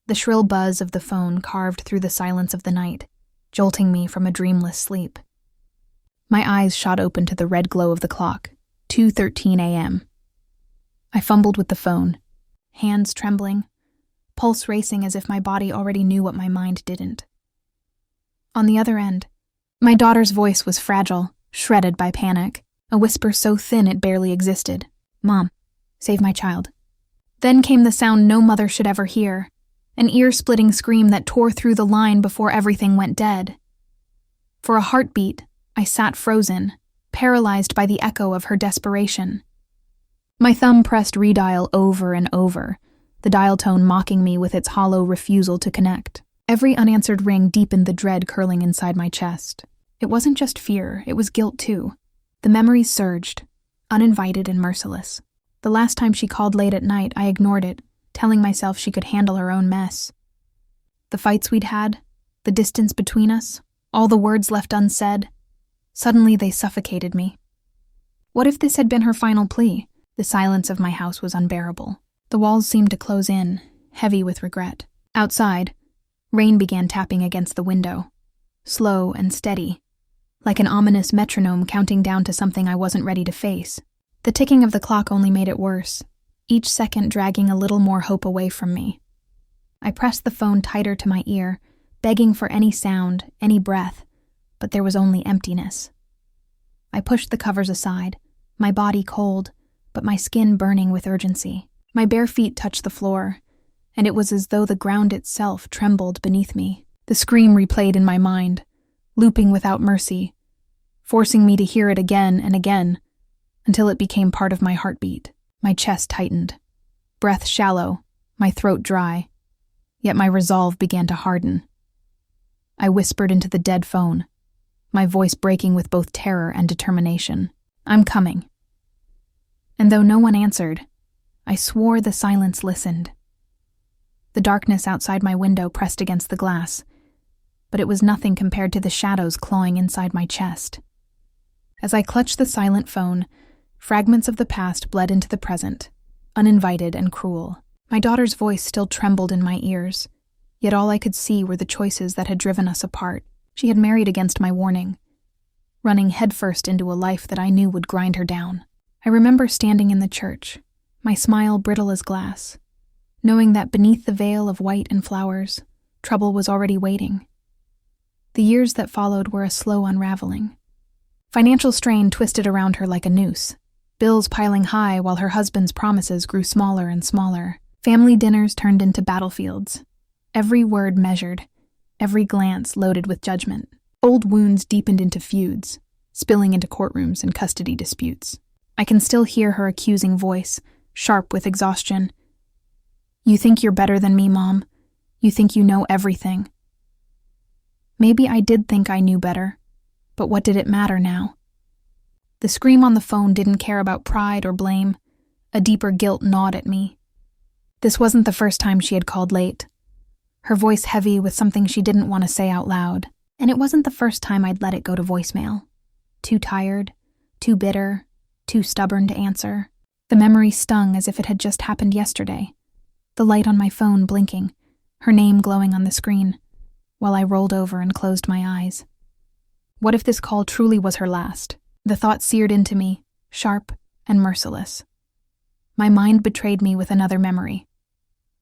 The shrill buzz of the phone carved through the silence of the night, jolting me from a dreamless sleep. My eyes shot open to the red glow of the clock, 2:13 a.m. I fumbled with the phone, hands trembling, pulse racing as if my body already knew what my mind didn't. On the other end, my daughter's voice was fragile, shredded by panic, a whisper so thin it barely existed. "Mom, save my child." Then came the sound no mother should ever hear, an ear-splitting scream that tore through the line before everything went dead. For a heartbeat, I sat frozen, paralyzed by the echo of her desperation. My thumb pressed redial over and over, the dial tone mocking me with its hollow refusal to connect. Every unanswered ring deepened the dread curling inside my chest. It wasn't just fear, it was guilt too. The memories surged, uninvited and merciless. The last time she called late at night, I ignored it, telling myself she could handle her own mess. The fights we'd had, the distance between us, all the words left unsaid, suddenly they suffocated me. What if this had been her final plea? The silence of my house was unbearable. The walls seemed to close in, heavy with regret. Outside, rain began tapping against the window, slow and steady, like an ominous metronome counting down to something I wasn't ready to face. The ticking of the clock only made it worse, each second dragging a little more hope away from me. I pressed the phone tighter to my ear, begging for any sound, any breath, but there was only emptiness. I pushed the covers aside, my body cold, but my skin burning with urgency. My bare feet touched the floor, and it was as though the ground itself trembled beneath me. The scream replayed in my mind, looping without mercy, forcing me to hear it again and again, until it became part of my heartbeat. My chest tightened, breath shallow, my throat dry, yet my resolve began to harden. I whispered into the dead phone, my voice breaking with both terror and determination. "I'm coming." And though no one answered, I swore the silence listened. The darkness outside my window pressed against the glass, but it was nothing compared to the shadows clawing inside my chest. As I clutched the silent phone, fragments of the past bled into the present, uninvited and cruel. My daughter's voice still trembled in my ears, yet all I could see were the choices that had driven us apart. She had married against my warning, running headfirst into a life that I knew would grind her down. I remember standing in the church, my smile brittle as glass, knowing that beneath the veil of white and flowers, trouble was already waiting. The years that followed were a slow unraveling. Financial strain twisted around her like a noose, bills piling high while her husband's promises grew smaller and smaller. Family dinners turned into battlefields, every word measured, every glance loaded with judgment. Old wounds deepened into feuds, spilling into courtrooms and custody disputes. I can still hear her accusing voice, sharp with exhaustion. "You think you're better than me, Mom. You think you know everything." Maybe I did think I knew better, but what did it matter now? The scream on the phone didn't care about pride or blame. A deeper guilt gnawed at me. This wasn't the first time she had called late, her voice heavy with something she didn't want to say out loud. And it wasn't the first time I'd let it go to voicemail. Too tired, too bitter, too stubborn to answer. The memory stung as if it had just happened yesterday. The light on my phone blinking, her name glowing on the screen, while I rolled over and closed my eyes. What if this call truly was her last? The thought seared into me, sharp and merciless. My mind betrayed me with another memory,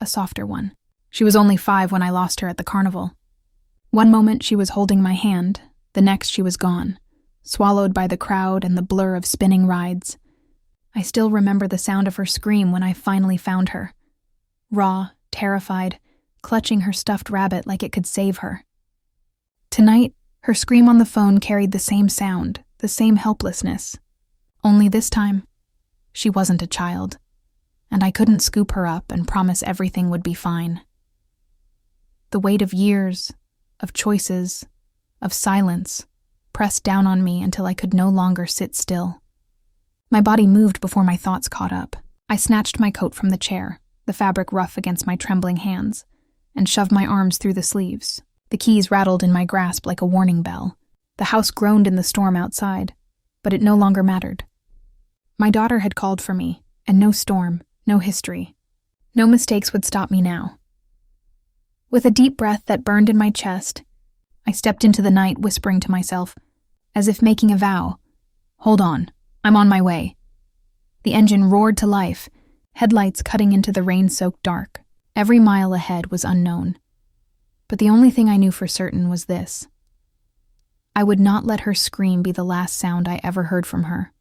a softer one. She was only 5 when I lost her at the carnival. One moment she was holding my hand, the next she was gone, swallowed by the crowd and the blur of spinning rides. I still remember the sound of her scream when I finally found her. Raw, terrified, clutching her stuffed rabbit like it could save her. Tonight, her scream on the phone carried the same sound, the same helplessness. Only this time, she wasn't a child, and I couldn't scoop her up and promise everything would be fine. The weight of years, of choices, of silence, pressed down on me until I could no longer sit still. My body moved before my thoughts caught up. I snatched my coat from the chair, the fabric rough against my trembling hands, and shoved my arms through the sleeves. The keys rattled in my grasp like a warning bell. The house groaned in the storm outside, but it no longer mattered. My daughter had called for me, and no storm, no history, no mistakes would stop me now. With a deep breath that burned in my chest, I stepped into the night, whispering to myself, as if making a vow, "Hold on, I'm on my way." The engine roared to life, headlights cutting into the rain-soaked dark. Every mile ahead was unknown. But the only thing I knew for certain was this. I would not let her scream be the last sound I ever heard from her.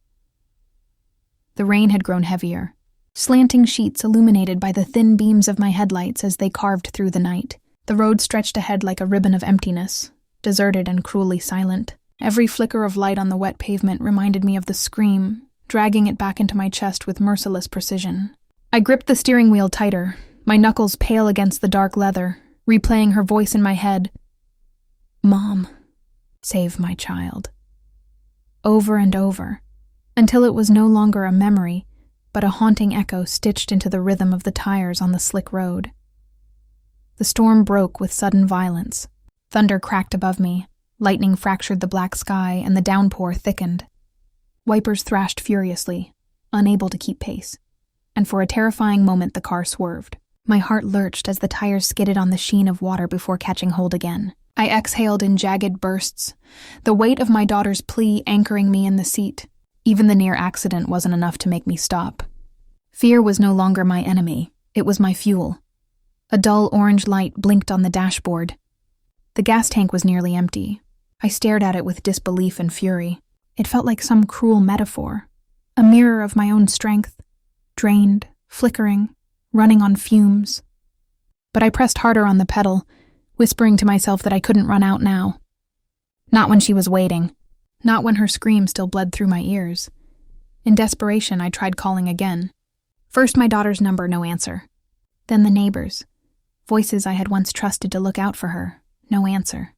The rain had grown heavier, slanting sheets illuminated by the thin beams of my headlights as they carved through the night. The road stretched ahead like a ribbon of emptiness, deserted and cruelly silent. Every flicker of light on the wet pavement reminded me of the scream, dragging it back into my chest with merciless precision. I gripped the steering wheel tighter, my knuckles pale against the dark leather, replaying her voice in my head. "Mom, save my child." Over and over, until it was no longer a memory, but a haunting echo stitched into the rhythm of the tires on the slick road. The storm broke with sudden violence. Thunder cracked above me, lightning fractured the black sky, and the downpour thickened. Wipers thrashed furiously, unable to keep pace, and for a terrifying moment the car swerved. My heart lurched as the tires skidded on the sheen of water before catching hold again. I exhaled in jagged bursts, the weight of my daughter's plea anchoring me in the seat. Even the near accident wasn't enough to make me stop. Fear was no longer my enemy, it was my fuel. A dull orange light blinked on the dashboard. The gas tank was nearly empty. I stared at it with disbelief and fury. It felt like some cruel metaphor, a mirror of my own strength, drained, flickering, running on fumes. But I pressed harder on the pedal, whispering to myself that I couldn't run out now. Not when she was waiting. Not when her scream still bled through my ears. In desperation, I tried calling again. First my daughter's number, no answer. Then the neighbors. Voices I had once trusted to look out for her, no answer.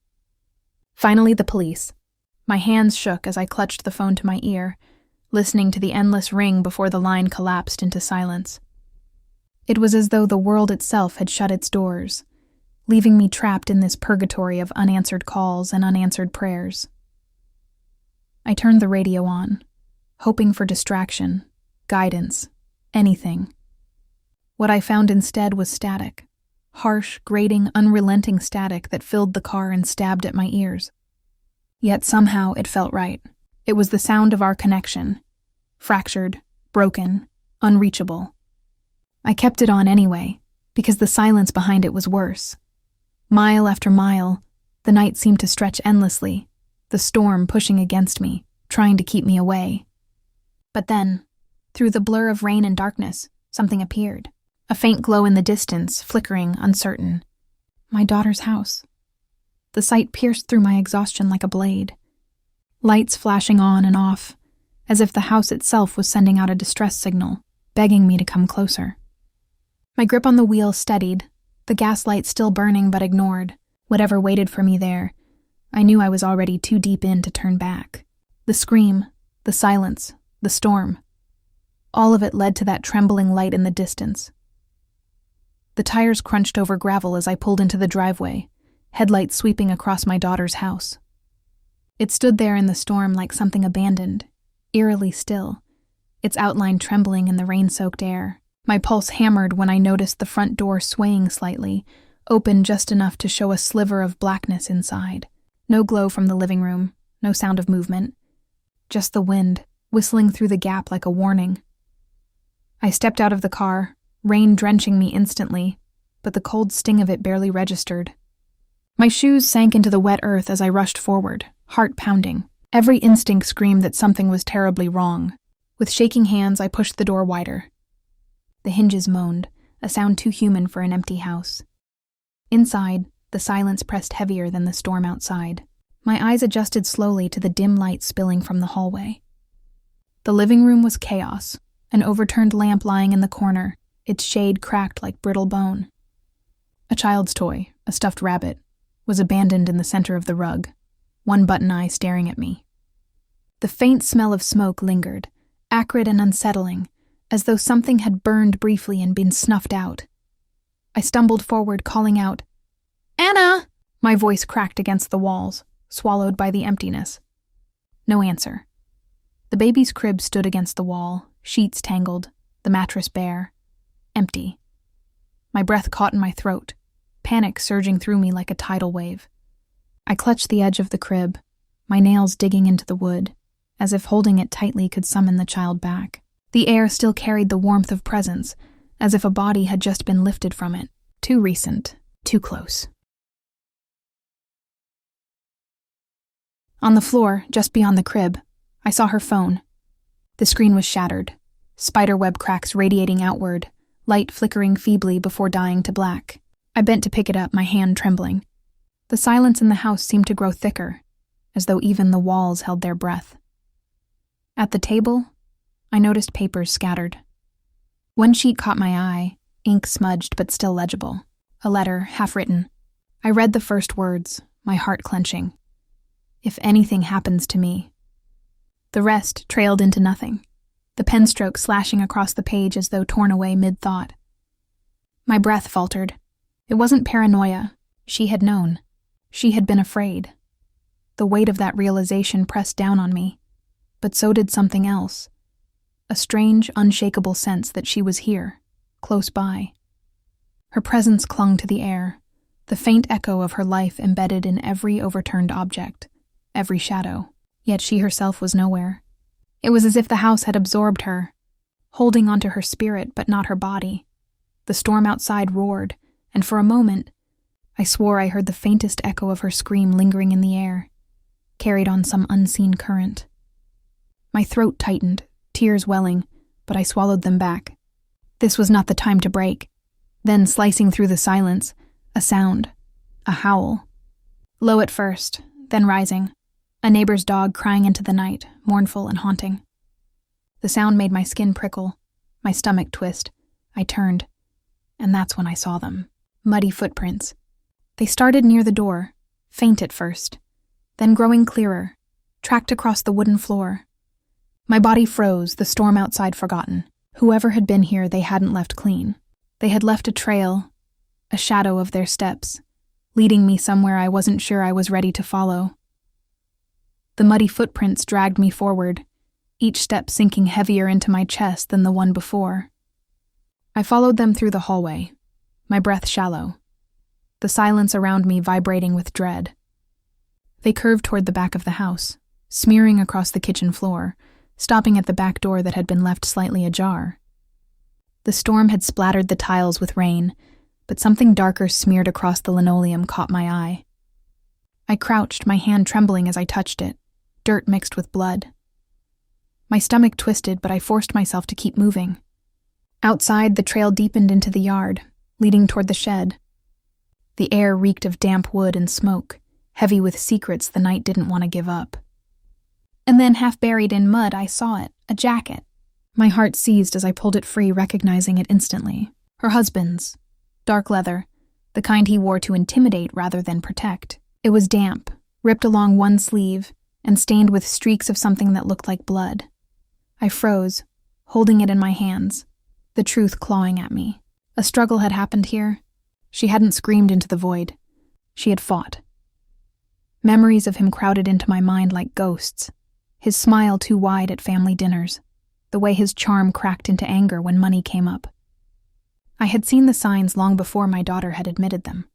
Finally the police. My hands shook as I clutched the phone to my ear, listening to the endless ring before the line collapsed into silence. It was as though the world itself had shut its doors, leaving me trapped in this purgatory of unanswered calls and unanswered prayers. I turned the radio on, hoping for distraction, guidance, anything. What I found instead was static, harsh, grating, unrelenting static that filled the car and stabbed at my ears. Yet somehow it felt right. It was the sound of our connection, fractured, broken, unreachable. I kept it on anyway, because the silence behind it was worse. Mile after mile, the night seemed to stretch endlessly, the storm pushing against me, trying to keep me away. But then, through the blur of rain and darkness, something appeared. A faint glow in the distance, flickering, uncertain. My daughter's house. The sight pierced through my exhaustion like a blade. Lights flashing on and off, as if the house itself was sending out a distress signal, begging me to come closer. My grip on the wheel steadied, the gas light still burning but ignored. Whatever waited for me there, I knew I was already too deep in to turn back. The scream, the silence, the storm. All of it led to that trembling light in the distance. The tires crunched over gravel as I pulled into the driveway, headlights sweeping across my daughter's house. It stood there in the storm like something abandoned, eerily still, its outline trembling in the rain-soaked air. My pulse hammered when I noticed the front door swaying slightly, open just enough to show a sliver of blackness inside. No glow from the living room, no sound of movement. Just the wind, whistling through the gap like a warning. I stepped out of the car, rain drenching me instantly, but the cold sting of it barely registered. My shoes sank into the wet earth as I rushed forward, heart pounding. Every instinct screamed that something was terribly wrong. With shaking hands, I pushed the door wider. The hinges moaned, a sound too human for an empty house. Inside, the silence pressed heavier than the storm outside. My eyes adjusted slowly to the dim light spilling from the hallway. The living room was chaos, an overturned lamp lying in the corner, its shade cracked like brittle bone. A child's toy, a stuffed rabbit, was abandoned in the center of the rug, one button eye staring at me. The faint smell of smoke lingered, acrid and unsettling, as though something had burned briefly and been snuffed out. I stumbled forward, calling out, "Anna!" My voice cracked against the walls, swallowed by the emptiness. No answer. The baby's crib stood against the wall, sheets tangled, the mattress bare, empty. My breath caught in my throat, panic surging through me like a tidal wave. I clutched the edge of the crib, my nails digging into the wood, as if holding it tightly could summon the child back. The air still carried the warmth of presence, as if a body had just been lifted from it. Too recent, too close. On the floor, just beyond the crib, I saw her phone. The screen was shattered, spiderweb cracks radiating outward, light flickering feebly before dying to black. I bent to pick it up, my hand trembling. The silence in the house seemed to grow thicker, as though even the walls held their breath. At the table, I noticed papers scattered. One sheet caught my eye, ink smudged but still legible. A letter, half-written. I read the first words, my heart clenching. If anything happens to me. The rest trailed into nothing, the pen stroke slashing across the page as though torn away mid-thought. My breath faltered. It wasn't paranoia. She had known. She had been afraid. The weight of that realization pressed down on me, but so did something else. A strange, unshakable sense that she was here, close by. Her presence clung to the air, the faint echo of her life embedded in every overturned object, every shadow. Yet she herself was nowhere. It was as if the house had absorbed her, holding onto her spirit but not her body. The storm outside roared, and for a moment, I swore I heard the faintest echo of her scream lingering in the air, carried on some unseen current. My throat tightened, tears welling, but I swallowed them back. This was not the time to break. Then, slicing through the silence, a sound, a howl. Low at first, then rising, a neighbor's dog crying into the night, mournful and haunting. The sound made my skin prickle, my stomach twist. I turned, and that's when I saw them. Muddy footprints. They started near the door, faint at first, then growing clearer, tracked across the wooden floor. My body froze, the storm outside forgotten. Whoever had been here, they hadn't left clean. They had left a trail, a shadow of their steps, leading me somewhere I wasn't sure I was ready to follow. The muddy footprints dragged me forward, each step sinking heavier into my chest than the one before. I followed them through the hallway, my breath shallow, the silence around me vibrating with dread. They curved toward the back of the house, smearing across the kitchen floor, stopping at the back door that had been left slightly ajar. The storm had splattered the tiles with rain, but something darker smeared across the linoleum caught my eye. I crouched, my hand trembling as I touched it, dirt mixed with blood. My stomach twisted, but I forced myself to keep moving. Outside, the trail deepened into the yard, leading toward the shed. The air reeked of damp wood and smoke, heavy with secrets the night didn't want to give up. And then, half buried in mud, I saw it, a jacket. My heart seized as I pulled it free, recognizing it instantly. Her husband's. Dark leather, the kind he wore to intimidate rather than protect. It was damp, ripped along one sleeve, and stained with streaks of something that looked like blood. I froze, holding it in my hands, the truth clawing at me. A struggle had happened here. She hadn't screamed into the void. She had fought. Memories of him crowded into my mind like ghosts, his smile too wide at family dinners, the way his charm cracked into anger when money came up. I had seen the signs long before my daughter had admitted them.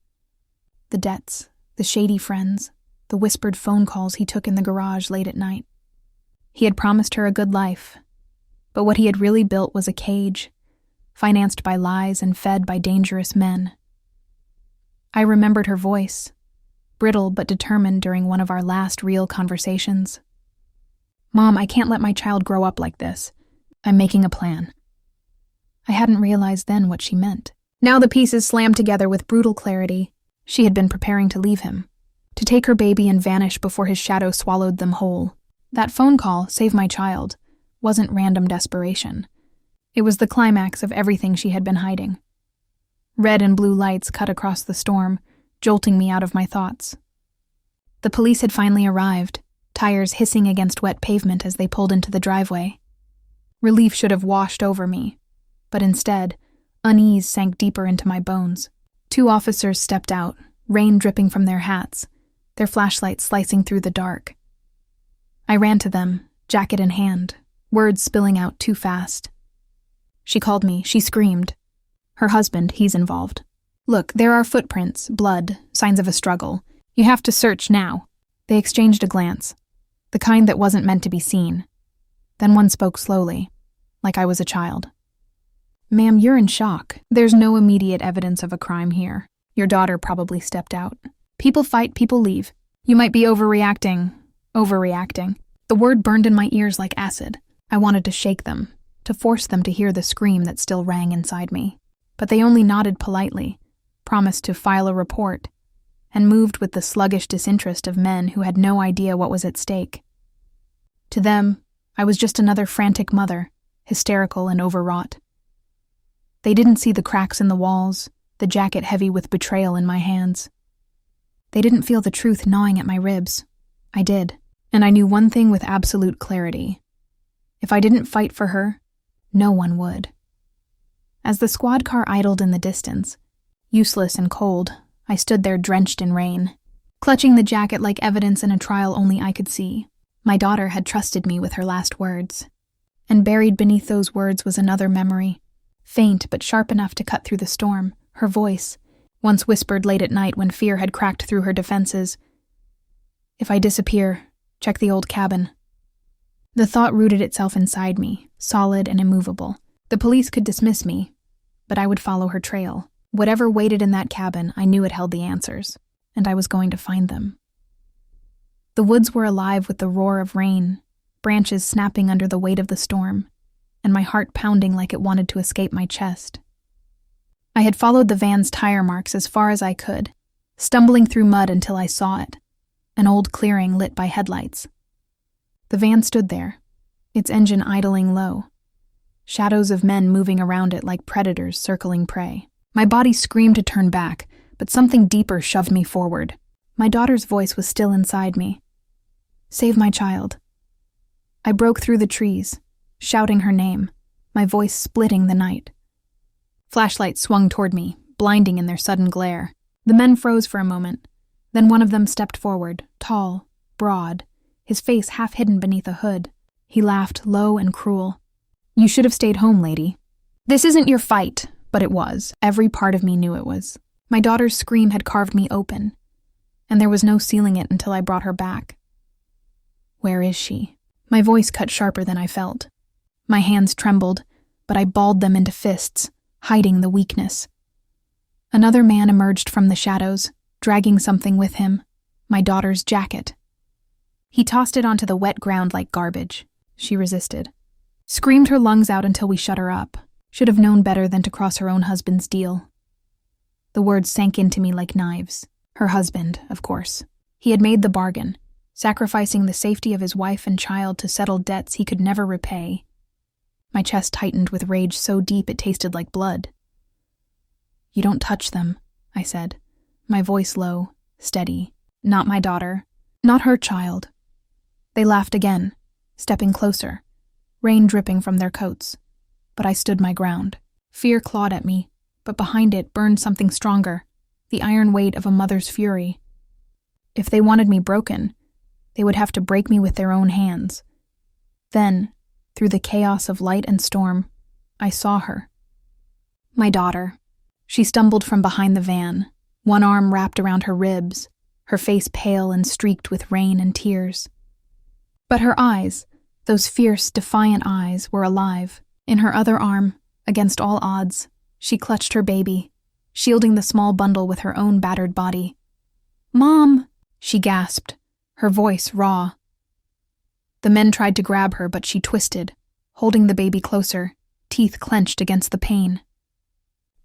The debts, the shady friends, the whispered phone calls he took in the garage late at night. He had promised her a good life, but what he had really built was a cage, financed by lies and fed by dangerous men. I remembered her voice, brittle but determined during one of our last real conversations. "Mom, I can't let my child grow up like this. I'm making a plan." I hadn't realized then what she meant. Now the pieces slammed together with brutal clarity. She had been preparing to leave him, to take her baby and vanish before his shadow swallowed them whole. That phone call, "Save my child," wasn't random desperation. It was the climax of everything she had been hiding. Red and blue lights cut across the storm, jolting me out of my thoughts. The police had finally arrived, tires hissing against wet pavement as they pulled into the driveway. Relief should have washed over me, but instead, unease sank deeper into my bones. 2 officers stepped out, rain dripping from their hats, their flashlights slicing through the dark. I ran to them, jacket in hand, words spilling out too fast. She called me, she screamed. Her husband, he's involved. Look, there are footprints, blood, signs of a struggle. You have to search now." They exchanged a glance, the kind that wasn't meant to be seen. Then one spoke slowly, like I was a child. "Ma'am, you're in shock. There's no immediate evidence of a crime here. Your daughter probably stepped out. People fight, people leave. You might be overreacting. The word burned in my ears like acid. I wanted to shake them, to force them to hear the scream that still rang inside me. But they only nodded politely, promised to file a report, and moved with the sluggish disinterest of men who had no idea what was at stake. To them, I was just another frantic mother, hysterical and overwrought. They didn't see the cracks in the walls, the jacket heavy with betrayal in my hands. They didn't feel the truth gnawing at my ribs. I did, and I knew one thing with absolute clarity. If I didn't fight for her, no one would. As the squad car idled in the distance, useless and cold, I stood there drenched in rain, clutching the jacket like evidence in a trial only I could see. My daughter had trusted me with her last words. And buried beneath those words was another memory, faint but sharp enough to cut through the storm, her voice, once whispered late at night when fear had cracked through her defenses. "If I disappear, check the old cabin." The thought rooted itself inside me, solid and immovable. The police could dismiss me, but I would follow her trail. Whatever waited in that cabin, I knew it held the answers, and I was going to find them. The woods were alive with the roar of rain, branches snapping under the weight of the storm, and my heart pounding like it wanted to escape my chest. I had followed the van's tire marks as far as I could, stumbling through mud until I saw it, an old clearing lit by headlights. The van stood there, its engine idling low, shadows of men moving around it like predators circling prey. My body screamed to turn back, but something deeper shoved me forward. My daughter's voice was still inside me. "Save my child." I broke through the trees, shouting her name, my voice splitting the night. Flashlights swung toward me, blinding in their sudden glare. The men froze for a moment. Then one of them stepped forward, tall, broad, his face half hidden beneath a hood. He laughed low and cruel. "You should have stayed home, lady." "This isn't your fight," but it was. Every part of me knew it was. My daughter's scream had carved me open, and there was no sealing it until I brought her back. "Where is she?" My voice cut sharper than I felt. My hands trembled, but I balled them into fists, hiding the weakness. Another man emerged from the shadows, dragging something with him, my daughter's jacket. He tossed it onto the wet ground like garbage. She resisted. Screamed her lungs out until we shut her up. Should have known better than to cross her own husband's deal. The words sank into me like knives. Her husband, of course. He had made the bargain, sacrificing the safety of his wife and child to settle debts he could never repay. My chest tightened with rage so deep it tasted like blood. "You don't touch them," I said, my voice low, steady. "Not my daughter. Not her child." They laughed again, stepping closer, rain dripping from their coats. But I stood my ground. Fear clawed at me, but behind it burned something stronger, the iron weight of a mother's fury. If they wanted me broken, they would have to break me with their own hands. Then, through the chaos of light and storm, I saw her. My daughter. She stumbled from behind the van, one arm wrapped around her ribs, her face pale and streaked with rain and tears. But her eyes, those fierce, defiant eyes, were alive. In her other arm, against all odds, she clutched her baby, shielding the small bundle with her own battered body. "Mom!" she gasped, her voice raw. The men tried to grab her, but she twisted, holding the baby closer, teeth clenched against the pain.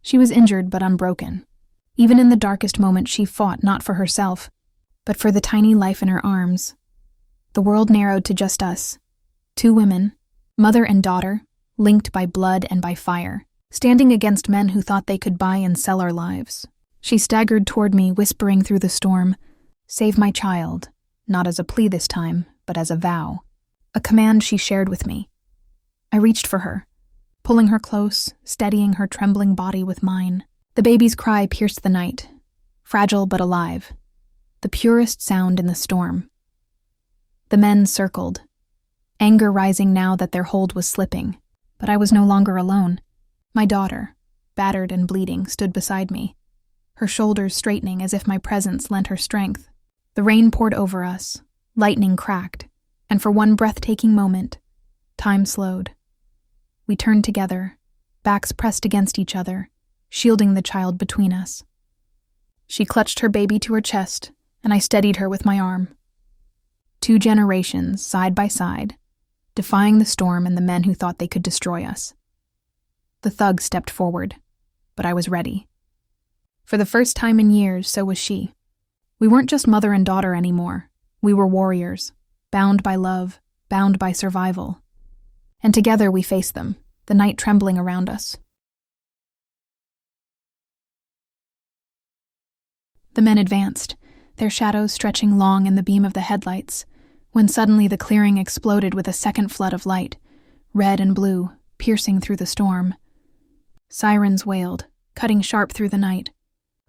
She was injured but unbroken. Even in the darkest moment, she fought not for herself, but for the tiny life in her arms. The world narrowed to just us, two women, mother and daughter, linked by blood and by fire, standing against men who thought they could buy and sell our lives. She staggered toward me, whispering through the storm, "Save my child," not as a plea this time, but as a vow, a command she shared with me. I reached for her, pulling her close, steadying her trembling body with mine. The baby's cry pierced the night, fragile but alive, the purest sound in the storm. The men circled, anger rising now that their hold was slipping, but I was no longer alone. My daughter, battered and bleeding, stood beside me. her shoulders straightening as if my presence lent her strength. The rain poured over us, lightning cracked, and for one breathtaking moment, time slowed. We turned together, backs pressed against each other, shielding the child between us. She clutched her baby to her chest, and I steadied her with my arm. 2 generations, side by side, defying the storm and the men who thought they could destroy us. The thug stepped forward, but I was ready. For the first time in years, so was she. We weren't just mother and daughter anymore. We were warriors, bound by love, bound by survival. And together we faced them, the night trembling around us. The men advanced, their shadows stretching long in the beam of the headlights, when suddenly the clearing exploded with a second flood of light, red and blue, piercing through the storm. Sirens wailed, cutting sharp through the night.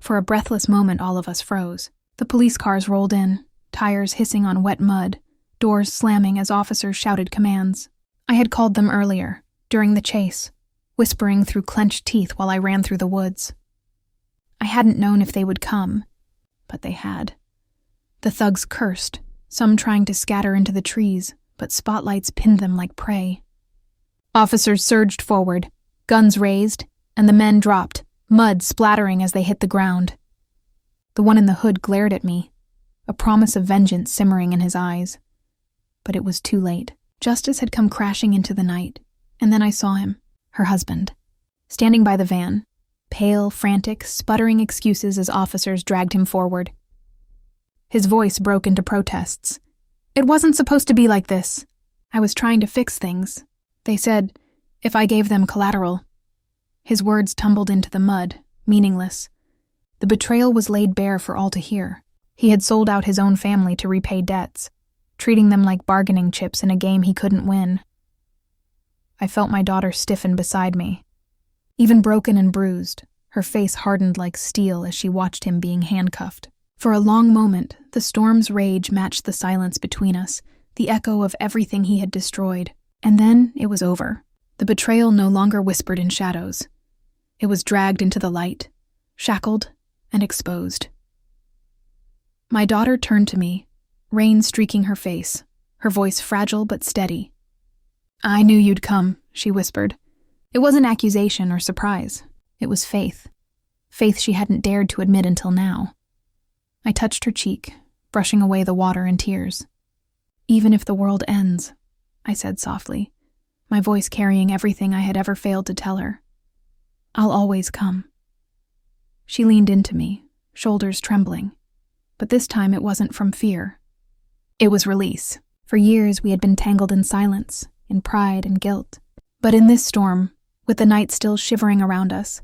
For a breathless moment all of us froze. The police cars rolled in, tires hissing on wet mud, doors slamming as officers shouted commands. I had called them earlier, during the chase, whispering through clenched teeth while I ran through the woods. I hadn't known if they would come, but they had. The thugs cursed, some trying to scatter into the trees, but spotlights pinned them like prey. Officers surged forward, guns raised, and the men dropped, mud splattering as they hit the ground. The one in the hood glared at me, a promise of vengeance simmering in his eyes. But it was too late. Justice had come crashing into the night, and then I saw him, her husband, standing by the van, pale, frantic, sputtering excuses as officers dragged him forward. His voice broke into protests. "It wasn't supposed to be like this. I was trying to fix things. They said, if I gave them collateral." His words tumbled into the mud, meaningless. The betrayal was laid bare for all to hear. He had sold out his own family to repay debts, treating them like bargaining chips in a game he couldn't win. I felt my daughter stiffen beside me. Even broken and bruised, her face hardened like steel as she watched him being handcuffed. For a long moment, the storm's rage matched the silence between us, the echo of everything he had destroyed. And then it was over. The betrayal no longer whispered in shadows. It was dragged into the light, shackled and exposed. My daughter turned to me, rain streaking her face, her voice fragile but steady. "I knew you'd come," she whispered. It wasn't accusation or surprise. It was faith. Faith she hadn't dared to admit until now. I touched her cheek, brushing away the water and tears. "Even if the world ends," I said softly, my voice carrying everything I had ever failed to tell her, "I'll always come." She leaned into me, shoulders trembling, but this time it wasn't from fear. It was release. For years we had been tangled in silence, in pride and guilt. But in this storm, with the night still shivering around us,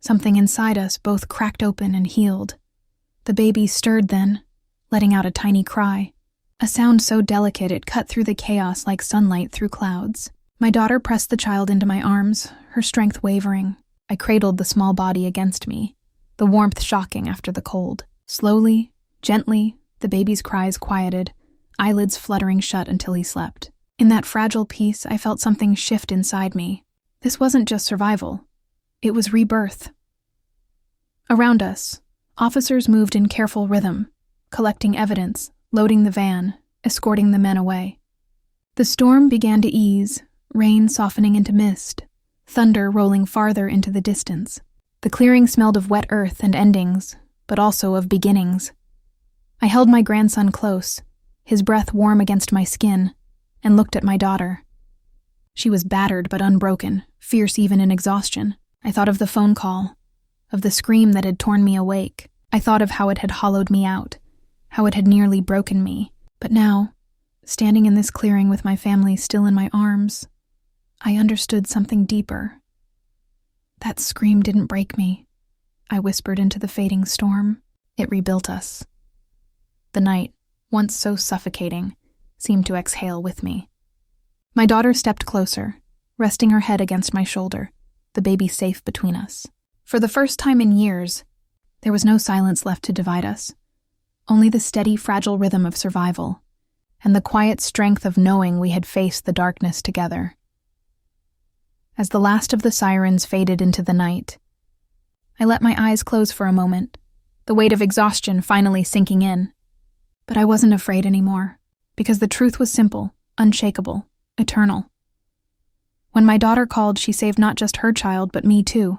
something inside us both cracked open and healed. The baby stirred then, letting out a tiny cry, a sound so delicate it cut through the chaos like sunlight through clouds. My daughter pressed the child into my arms, her strength wavering. I cradled the small body against me, the warmth shocking after the cold. Slowly, gently, the baby's cries quieted, eyelids fluttering shut until he slept. In that fragile peace, I felt something shift inside me. This wasn't just survival. It was rebirth. Around us, officers moved in careful rhythm, collecting evidence, loading the van, escorting the men away. The storm began to ease, rain softening into mist, thunder rolling farther into the distance. The clearing smelled of wet earth and endings, but also of beginnings. I held my grandson close, his breath warm against my skin, and looked at my daughter. She was battered but unbroken, fierce even in exhaustion. I thought of the phone call, of the scream that had torn me awake. I thought of how it had hollowed me out, how it had nearly broken me. But now, standing in this clearing with my family still in my arms, I understood something deeper. That scream didn't break me, I whispered into the fading storm. It rebuilt us. The night, once so suffocating, seemed to exhale with me. My daughter stepped closer, resting her head against my shoulder, the baby safe between us. For the first time in years, there was no silence left to divide us, only the steady, fragile rhythm of survival, and the quiet strength of knowing we had faced the darkness together. As the last of the sirens faded into the night, I let my eyes close for a moment, the weight of exhaustion finally sinking in. But I wasn't afraid anymore, because the truth was simple, unshakable, eternal. When my daughter called, she saved not just her child, but me too.